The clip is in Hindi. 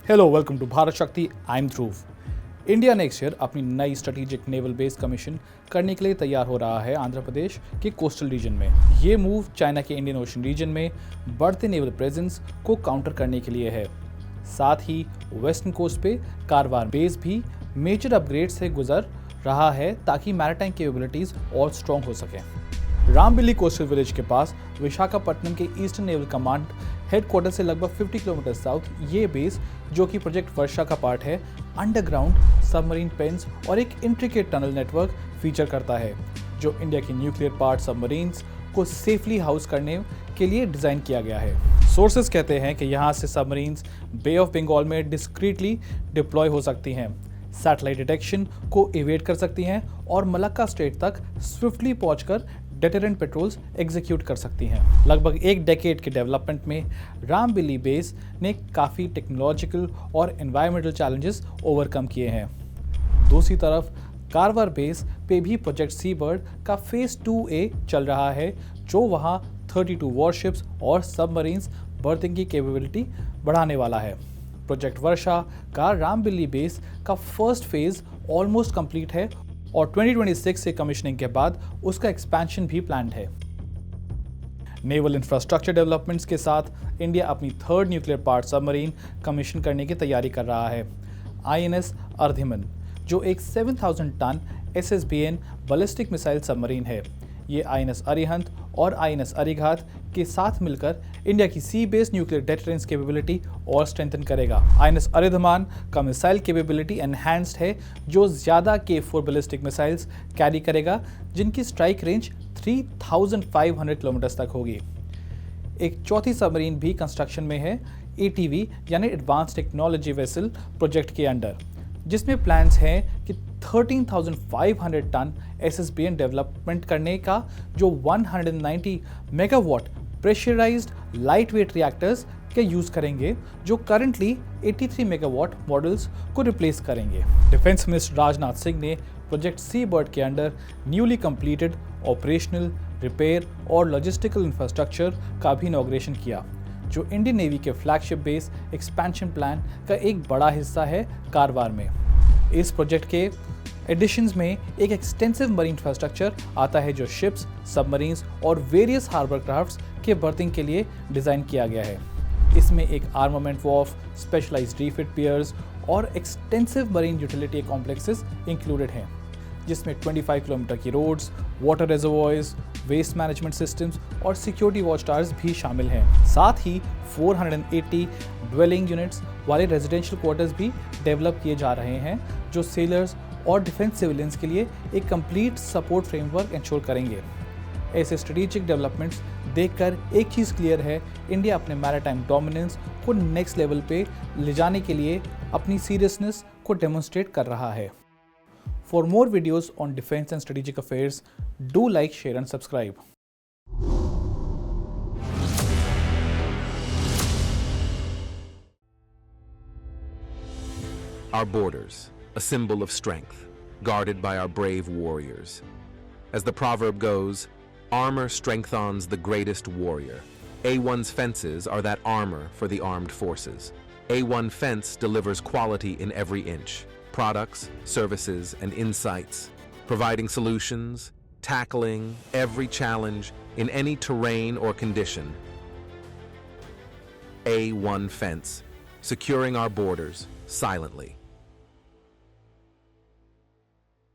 हेलो वेलकम टू भारत शक्ति। I am Dhruv. India next year अपनी नई स्ट्रेटेजिक नेवल बेस कमीशन करने के लिए तैयार हो रहा है आंध्र प्रदेश के कोस्टल रीजन में। ये मूव चाइना के इंडियन ओशन रीजन में बढ़ते नेवल प्रेजेंस को काउंटर करने के लिए है। साथ ही वेस्टर्न कोस्ट पे कारवार बेस भी मेजर अपग्रेड से गुजर रहा है ताकि मैरिटाइम कैपेबिलिटीज और स्ट्रॉन्ग हो सके। रामबिली कोस्टल विलेज के पास विशाखापट्टनम के ईस्टर्न नेवल कमांड हेडक्वार्टर से लगभग 50 किलोमीटर साउथ ये बेस, जो कि प्रोजेक्ट वर्षा का पार्ट है, अंडरग्राउंड सबमरीन पेंस और एक इंट्रिकेट टनल नेटवर्क फीचर करता है, जो इंडिया की न्यूक्लियर पार्ट सबमरीन्स को सेफली हाउस करने के लिए डिज़ाइन किया गया है। सोर्सेज कहते हैं कि यहाँ से सबमरीन्स बे ऑफ बंगाल में डिस्क्रीटली डिप्लॉय हो सकती हैं, सैटेलाइट डिटेक्शन को इवेट कर सकती हैं और मलक्का स्ट्रेट तक स्विफ्टली पहुंचकर डेटरेंट पेट्रोल्स एग्जीक्यूट कर सकती हैं। लगभग एक डेकेड के डेवलपमेंट में रामबिली बेस ने काफ़ी टेक्नोलॉजिकल और एनवायरमेंटल चैलेंजेस ओवरकम किए हैं। दूसरी तरफ कारवार बेस पे भी प्रोजेक्ट सी बर्ड का फेज 2A चल रहा है, जो वहाँ 32 वॉरशिप्स और सबमरीन्स बर्थिंग की कैपेबिलिटी बढ़ाने वाला है। प्रोजेक्ट वर्षा का रामबिली बेस का फर्स्ट फेज ऑलमोस्ट कंप्लीट है और 2026 से कमिश्निंग के बाद उसका एक्सपेंशन भी प्लान्ड है। नेवल इंफ्रास्ट्रक्चर डेवलपमेंट्स के साथ इंडिया अपनी third nuclear part submarine commission करने की तैयारी कर रहा है, INS अर्धिमन, जो एक 7000 tonne SSBN ballistic missile submarine है। ये INS अरिहंत और INS अरिघात के साथ मिलकर इंडिया की सी बेस्ड न्यूक्लियर डेटरेंस कैपेबिलिटी और स्ट्रेंथन करेगा। INS अरिधमान का मिसाइल कैपेबिलिटी एनहांस्ड है, जो ज़्यादा K4 बैलिस्टिक मिसाइल्स कैरी करेगा, जिनकी स्ट्राइक रेंज 3500 किलोमीटर तक होगी। एक चौथी सबमरीन भी कंस्ट्रक्शन में है, ATV यानी एडवांस टेक्नोलॉजी वेसल प्रोजेक्ट के अंडर, जिसमें प्लान्स हैं कि 13,500 टन SSBN डेवलपमेंट करने का, जो 190 megawatt pressurised light water reactors के यूज़ करेंगे, जो करंटली 83 मेगावाट मॉडल्स को रिप्लेस करेंगे। डिफेंस मिनिस्टर राजनाथ सिंह ने प्रोजेक्ट सी बर्ड के under newly completed operational, repair और लॉजिस्टिकल इंफ्रास्ट्रक्चर का भी इनॉग्रेशन किया, जो इंडियन नेवी के फ्लैगशिप बेस एक्सपेंशन प्लान का एक बड़ा हिस्सा है कारवार में। इस प्रोजेक्ट के एडिशंस में एक एक्सटेंसिव मरीन इंफ्रास्ट्रक्चर आता है, जो शिप्स, सबमरीन्स और वेरियस हार्बर क्राफ्ट्स के बर्थिंग के लिए डिज़ाइन किया गया है। इसमें एक armament wharf, specialised refit piers और extensive marine utility complexes included हैं, जिसमें 25 किलोमीटर की roads, water reservoirs, waste management systems और सिक्योरिटी वॉच टावर्स भी शामिल हैं। साथ ही 480 ड्वेलिंग यूनिट्स वाले रेजिडेंशियल क्वार्टर्स भी डेवलप किए जा रहे हैं, जो सेलर्स और डिफेंस सिविलियंस के लिए एक कंप्लीट सपोर्ट फ्रेमवर्क इंश्योर करेंगे। ऐसे स्ट्रेटेजिक डेवलपमेंट्स देखकर एक चीज़ क्लियर है, इंडिया अपने मैरिटाइम डोमिनेंस को नेक्स्ट लेवल पे ले जाने के लिए अपनी सीरियसनेस को डेमोन्स्ट्रेट कर रहा है। For more videos on defense and strategic affairs, do like, share and subscribe. Our borders, a symbol of strength, guarded by our brave warriors. As the proverb goes, armor strengthens the greatest warrior. A1's fences are that armor for the armed forces. A1 Fence delivers quality in every inch. Products, services, and insights, providing solutions, tackling every challenge in any terrain or condition. A1 Fence, securing our borders silently.